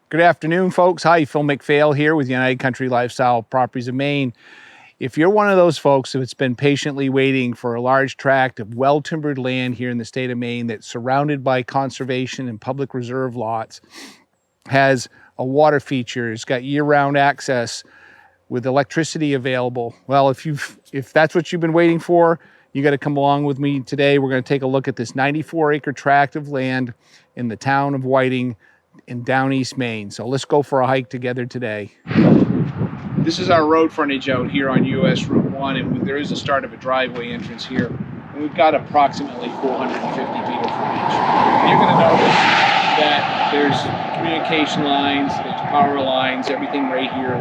Good afternoon, folks. Hi, Phil McPhail here with United Country Lifestyle Properties of Maine. If you're one of those folks that's been patiently waiting for a large tract of well-timbered land here in the state of Maine that's surrounded by conservation and public reserve lots, has a water feature, it's got year-round access with electricity available, well, if that's what you've been waiting for, you got to come along with me today. We're going to take a look at this 94-acre tract of land in the town of Whiting in down East Maine. So let's go for a hike together today. This is our road frontage out here on US Route 1, and there is a start of a driveway entrance here. And we've got approximately 450 feet of frontage. And you're going to notice that there's communication lines, there's power lines, everything right here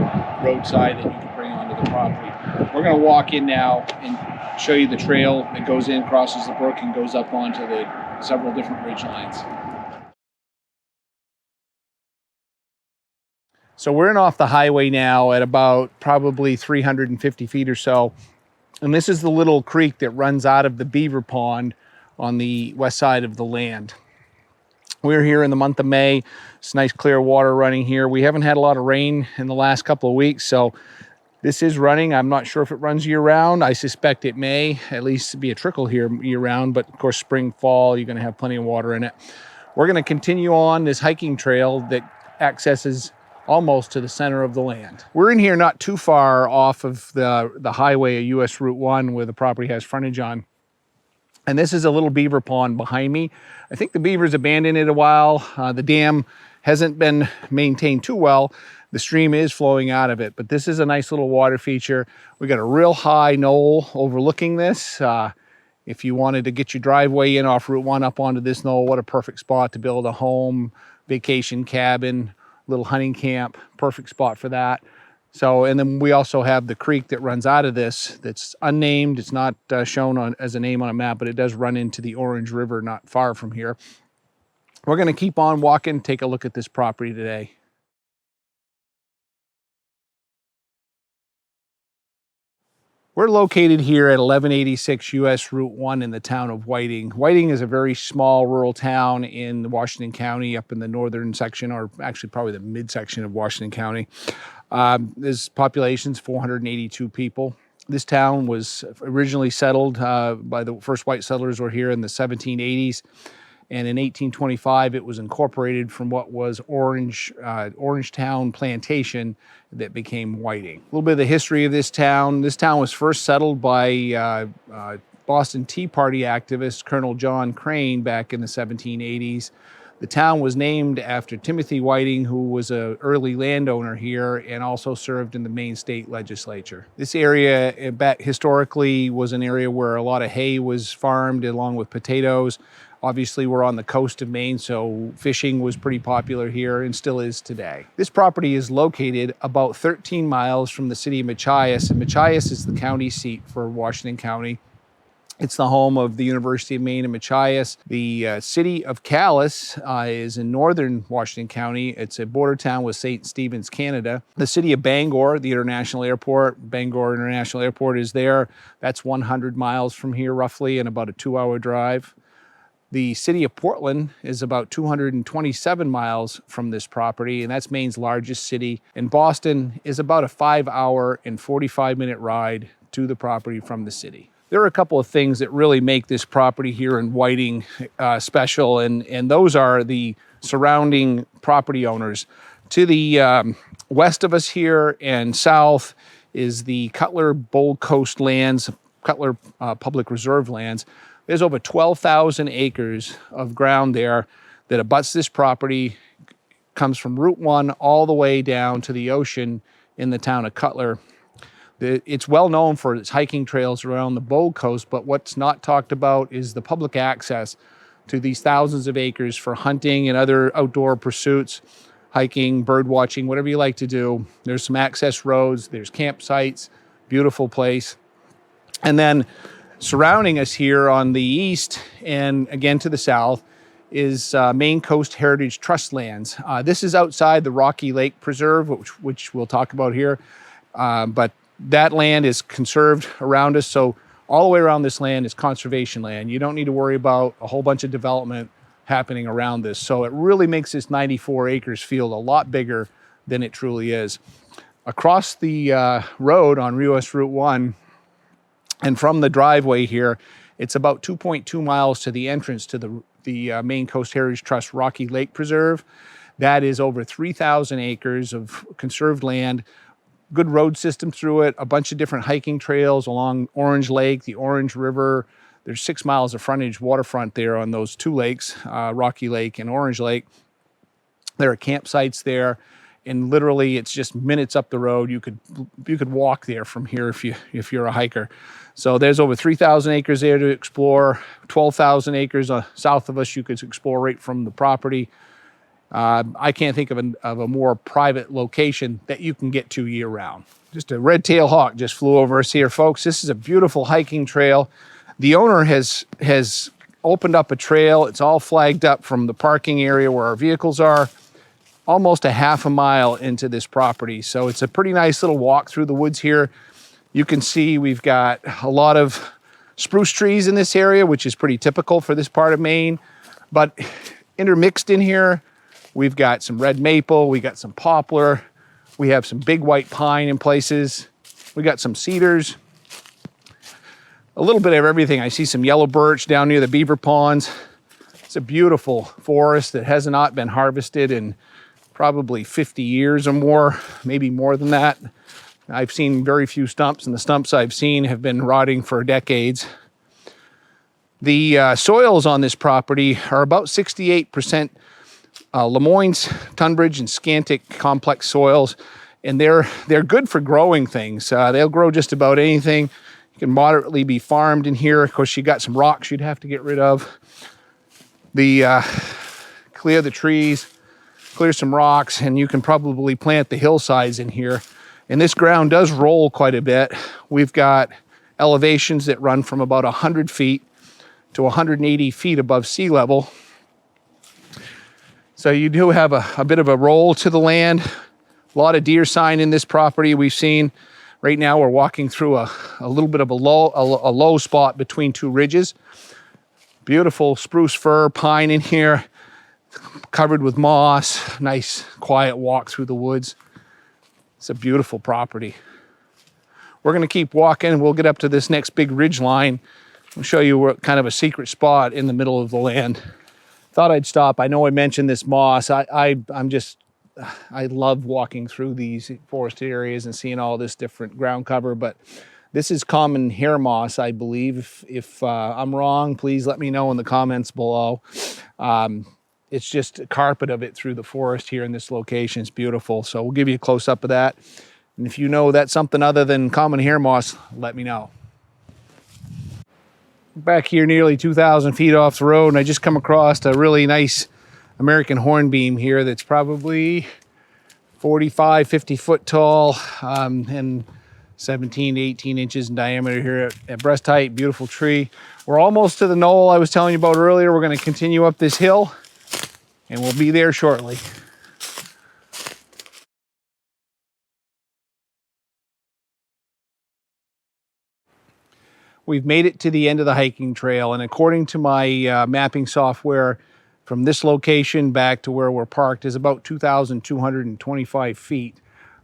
roadside that you can bring onto the property. We're going to walk in now and show you the trail that goes in, crosses the brook, and goes up onto the several different ridge lines. So we're in off the highway now at about probably 350 feet or so. And this is the little creek that runs out of the beaver pond on the west side of the land. We're here in the month of May. It's nice clear water running here. We haven't had a lot of rain in the last couple of weeks, so this is running. I'm not sure if it runs year round. I suspect it may at least be a trickle here year round, but of course spring, fall, you're going to have plenty of water in it. We're going to continue on this hiking trail that accesses almost to the center of the land. We're in here not too far off of the highway at US Route 1 where the property has frontage on. And this is a little beaver pond behind me. I think the beavers abandoned it a while. The dam hasn't been maintained too well. The stream is flowing out of it, but this is a nice little water feature. We got a real high knoll overlooking this. If you wanted to get your driveway in off Route 1 up onto this knoll, what a perfect spot to build a home, vacation cabin, little hunting camp, perfect spot for that. So, and then we also have the creek that runs out of this that's unnamed. It's not shown as a name on a map, but it does run into the Orange River not far from here. We're going to keep on walking, take a look at this property today. We're located here at 1186 US Route 1 in the town of Whiting. Whiting is a very small rural town in Washington County, up in the northern section, or actually probably the midsection of Washington County. This population's 482 people. This town was originally settled by the first white settlers were here in the 1780s. And in 1825, it was incorporated from what was Orangetown Plantation that became Whiting. A little bit of the history of this town. This town was first settled by Boston Tea Party activist Colonel John Crane back in the 1780s. The town was named after Timothy Whiting, who was an early landowner here and also served in the Maine state legislature. This area historically was an area where a lot of hay was farmed along with potatoes. Obviously, we're on the coast of Maine, so fishing was pretty popular here and still is today. This property is located about 13 miles from the city of Machias, and Machias is the county seat for Washington County. It's the home of the University of Maine in Machias. The city of Calais is in northern Washington County. It's a border town with St. Stephen's, Canada. The city of Bangor, the international airport, Bangor International Airport is there. That's 100 miles from here roughly and about a 2-hour drive. The city of Portland is about 227 miles from this property, and that's Maine's largest city. And Boston is about a 5-hour and 45-minute ride to the property from the city. There are a couple of things that really make this property here in Whiting special, and those are the surrounding property owners. To the west of us here and south is the Cutler Coast lands, Cutler Public Reserve lands. There's over 12,000 acres of ground there that abuts this property, comes from Route 1 all the way down to the ocean in the town of Cutler. It's well known for its hiking trails around the Bold Coast, but what's not talked about is the public access to these thousands of acres for hunting and other outdoor pursuits, hiking, bird watching, whatever you like to do. There's some access roads, there's campsites, beautiful place. And then surrounding us here on the east and again to the south is Maine Coast Heritage Trust lands. This is outside the Rocky Lake Preserve, which we'll talk about here, but that land is conserved around us, so all the way around this land is conservation land. You don't need to worry about a whole bunch of development. happening around this. So it really makes this 94 acres feel a lot bigger than it truly is. Across the road on US Route 1 and from the driveway here, it's about 2.2 miles to the entrance to the Maine Coast Heritage Trust Rocky Lake Preserve. That is over 3,000 acres of conserved land, good road system through it, a bunch of different hiking trails along Orange Lake, the Orange River. There's 6 miles of frontage waterfront there on those two lakes, Rocky Lake and Orange Lake. There are campsites there, and literally it's just minutes up the road. You could walk there from here if you're a hiker. So there's over 3,000 acres there to explore. 12,000 acres south of us you could explore right from the property. I can't think of a more private location that you can get to year round. Just a red-tailed hawk just flew over us here, folks. This is a beautiful hiking trail. The owner has opened up a trail. It's all flagged up from the parking area where our vehicles are, almost a half a mile into this property. So it's a pretty nice little walk through the woods here. You can see we've got a lot of spruce trees in this area, which is pretty typical for this part of Maine. But intermixed in here, we've got some red maple, we got some poplar, we have some big white pine in places, we got some cedars, a little bit of everything. I see some yellow birch down near the beaver ponds. It's a beautiful forest that has not been harvested in probably 50 years or more, maybe more than that. I've seen very few stumps, and the stumps I've seen have been rotting for decades. The soils on this property are about 68% Lemoyne's, Tunbridge, and Scantic complex soils, and they're good for growing things. They'll grow just about anything. You can moderately be farmed in here. Of course, you got some rocks you'd have to get rid of. Clear the trees, clear some rocks, and you can probably plant the hillsides in here. And this ground does roll quite a bit. We've got elevations that run from about 100 feet to 180 feet above sea level. So you do have a bit of a roll to the land. A lot of deer sign in this property we've seen. Right now we're walking through a little bit of a low spot between two ridges. Beautiful spruce fir, pine in here, covered with moss. Nice quiet walk through the woods. It's a beautiful property. We're gonna keep walking. We'll get up to this next big ridge line. I'll show you where, kind of a secret spot in the middle of the land. Thought I'd stop. I know I mentioned this moss. I love walking through these forested areas and seeing all this different ground cover, but this is common hair moss, I believe. If I'm wrong, please let me know in the comments below. It's just a carpet of it through the forest here in this location. It's beautiful. So we'll give you a close up of that. And if you know that's something other than common hair moss, let me know. Back here nearly 2,000 feet off the road, and I just come across a really nice American hornbeam here that's probably 45, 50 foot tall, and 17 to 18 inches in diameter here at breast height. Beautiful tree. We're almost to the knoll I was telling you about earlier. We're going to continue up this hill, and we'll be there shortly. We've made it to the end of the hiking trail, and according to my mapping software, from this location back to where we're parked is about 2,225 feet,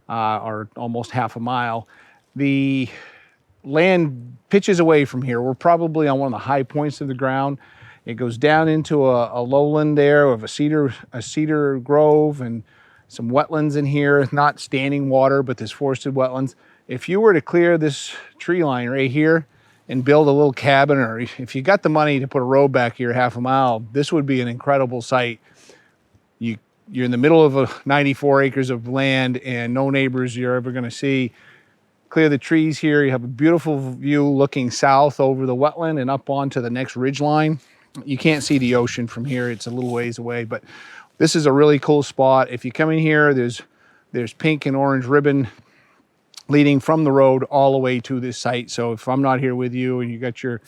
or almost half a mile. The land pitches away from here. We're probably on one of the high points of the ground. It goes down into a lowland there of a cedar grove and some wetlands in here, not standing water, but this forested wetlands. If you were to clear this tree line right here and build a little cabin, or if you got the money to put a road back here half a mile, this would be an incredible site. You're in the middle of 94 acres of land and no neighbors you're ever going to see. Clear the trees here. You have a beautiful view looking south over the wetland and up onto the next ridge line. You can't see the ocean from here. It's a little ways away, but this is a really cool spot. If you come in here, there's pink and orange ribbon leading from the road all the way to this site. So if I'm not here with you and you got your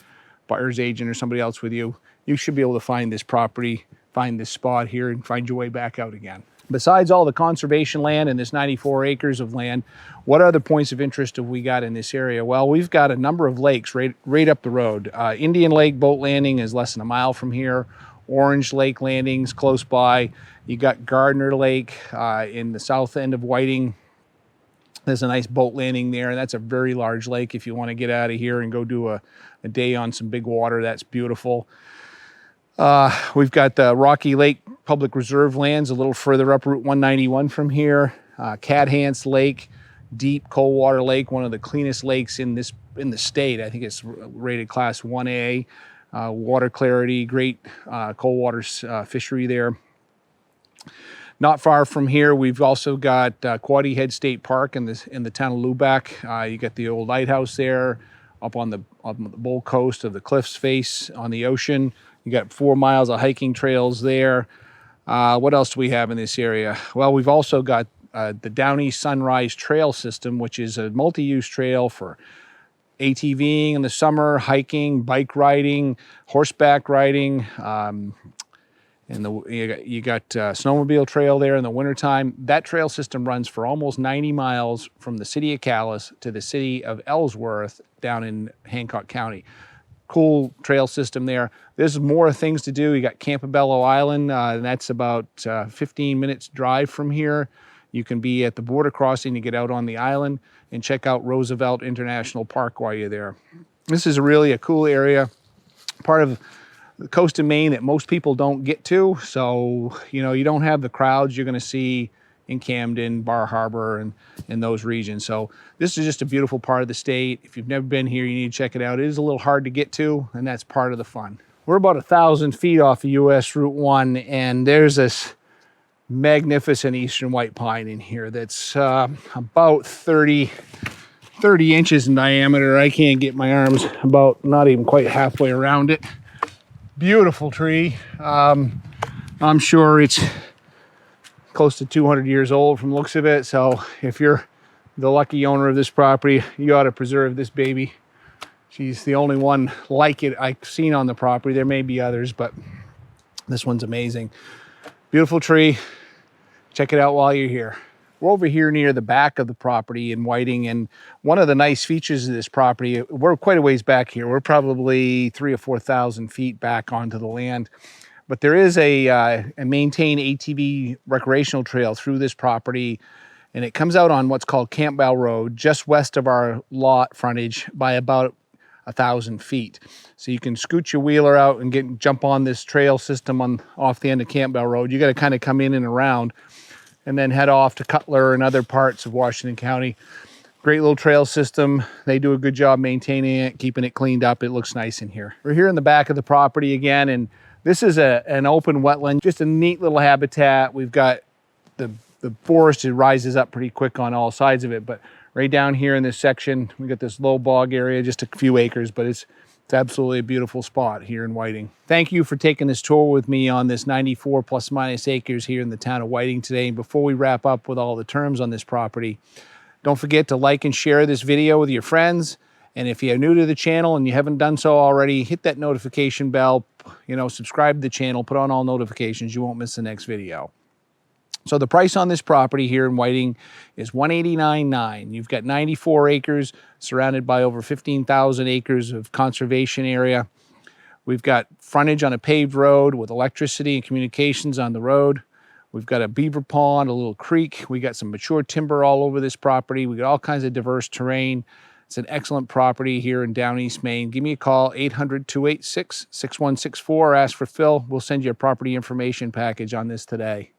buyer's agent or somebody else with you, you should be able to find this property, find this spot here, and find your way back out again. Besides all the conservation land and this 94 acres of land, what other points of interest have we got in this area? Well, we've got a number of lakes right up the road. Indian Lake boat landing is less than a mile from here. Orange Lake landings close by. You got Gardner Lake in the south end of Whiting. There's a nice boat landing there, and that's a very large lake. If you want to get out of here and go do a day on some big water, that's beautiful. We've got the Rocky Lake Public Reserve lands a little further up Route 191 from here. Cadhance Lake, deep cold water lake, one of the cleanest lakes in the state. I think it's rated Class 1A. Water clarity, great cold water fishery there. Not far from here, we've also got Quoddy Head State Park in the town of Lubec. You got the old lighthouse there, up on the Bull Coast of the cliffs face on the ocean. You got 4 miles of hiking trails there. What else do we have in this area? Well, we've also got the Downey Sunrise Trail System, which is a multi-use trail for ATVing in the summer, hiking, bike riding, horseback riding. And you got snowmobile trail there in the wintertime. That trail system runs for almost 90 miles from the city of Calais to the city of Ellsworth down in Hancock County. Cool trail system there. There's more things to do. You got Campobello Island, and that's about 15 minutes drive from here. You can be at the border crossing to get out on the island and check out Roosevelt International Park while you're there. This is really a cool area, part of the coast of Maine that most people don't get to. So, you don't have the crowds you're going to see in Camden, Bar Harbor, and in those regions. So this is just a beautiful part of the state. If you've never been here, you need to check it out. It is a little hard to get to, and that's part of the fun. We're about 1,000 feet off of US Route 1, and there's this magnificent eastern white pine in here that's about 30 inches in diameter. I can't get my arms about not even quite halfway around it. Beautiful tree. I'm sure it's close to 200 years old from the looks of it. So if you're the lucky owner of this property, you ought to preserve this baby. She's the only one like it I've seen on the property. There may be others, but this one's amazing. Beautiful tree. Check it out while you're here. We're over here near the back of the property in Whiting, and one of the nice features of this property, we're quite a ways back here. We're probably 3,000 or 4,000 feet back onto the land, but there is a maintained ATV recreational trail through this property, and it comes out on what's called Campbell Road, just west of our lot frontage by about 1,000 feet. So you can scoot your wheeler out and jump on this trail system off the end of Campbell Road. You got to kind of come in and around, and then head off to Cutler and other parts of Washington County. Great little trail system. They do a good job maintaining it, keeping it cleaned up. It looks nice in here. We're here in the back of the property again, and this is an open wetland, just a neat little habitat. We've got the forest, it rises up pretty quick on all sides of it, but right down here in this section, we got this low bog area, just a few acres, but it's absolutely a beautiful spot here in Whiting. Thank you for taking this tour with me on this 94 plus minus acres here in the town of Whiting today. And before we wrap up with all the terms on this property, don't forget to like and share this video with your friends. And if you're new to the channel and you haven't done so already, hit that notification bell, subscribe to the channel, put on all notifications. You won't miss the next video. So the price on this property here in Whiting is $189,900. You've got 94 acres surrounded by over 15,000 acres of conservation area. We've got frontage on a paved road with electricity and communications on the road. We've got a beaver pond, a little creek. We got some mature timber all over this property. We got all kinds of diverse terrain. It's an excellent property here in Down East Maine. Give me a call, 800-286-6164. Ask for Phil. We'll send you a property information package on this today.